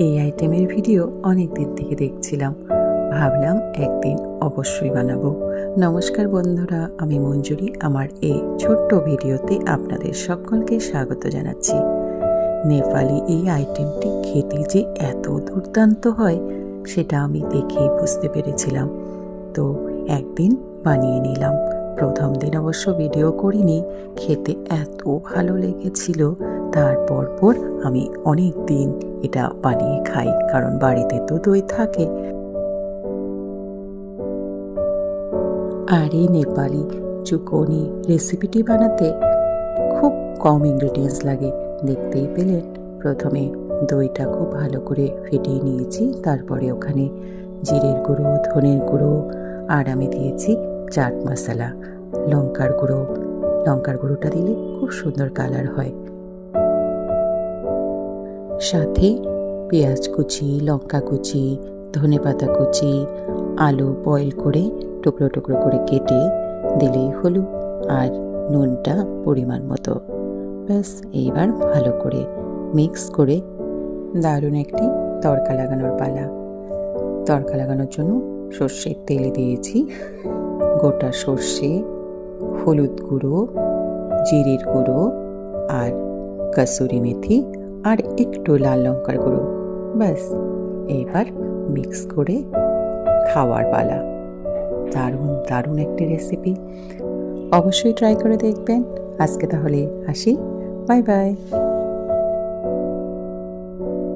এই আইটেমের ভিডিও অনেক দিন থেকে দেখছিলাম, ভাবলাম একদিন অবশ্যই বানাবো। নমস্কার বন্ধুরা, আমি মঞ্জুরি। আমার এই ছোট্ট ভিডিওতে আপনাদের সকলকে স্বাগত জানাচ্ছি। নেপালি এই আইটেমটি খেতে যে এত দুর্দান্ত হয় সেটা আমি দেখেই বুঝতে পেরেছিলাম, তো একদিন বানিয়ে নিলাম। প্রথম দিন অবশ্য ভিডিও করিনি, খেতে এত ভালো লেগেছিল। তারপর আমি অনেক দিন এটা বানিয়ে খাই, কারণ বাড়িতে তো দই থাকে। আর এই নেপালি চুকনি রেসিপিটি বানাতে খুব কম ইনগ্রেডিয়েন্টস লাগে, দেখতেই পেলেন। প্রথমে দইটা খুব ভালো করে ফেটিয়ে নিয়েছি, তারপরে ওখানে জিরের গুঁড়ো, ধনের গুঁড়ো, আর আমি দিয়েছি চাট মশলা, লঙ্কার গুঁড়ো। লঙ্কার গুঁড়োটা দিলে খুব সুন্দর কালার হয়। সাথে পেঁয়াজ কুচি, লঙ্কা কুচি, ধনেপাতা কুচি, আলু বয়েল করে টুকরো টুকরো করে কেটে দিলেই হলো, আর নুনটা পরিমাণ মতো। ব্যাস, এইবার ভালো করে মিক্স করে দারুণ একটি তড়কা লাগানোর পালা। তড়কা লাগানোর জন্য সর্ষের তেল দিয়েছি, গোটা সর্ষে, হলুদ গুঁড়ো, জিরের গুঁড়ো, আর কসুরি মেথি, আর একটু লাল লঙ্কার গুঁড়ো। ব্যাস, এবার মিক্স করে খাওয়ার পালা। দারুণ দারুণ একটি রেসিপি, অবশ্যই ট্রাই করে দেখবেন। আজকে তাহলে আসি, বাই বাই।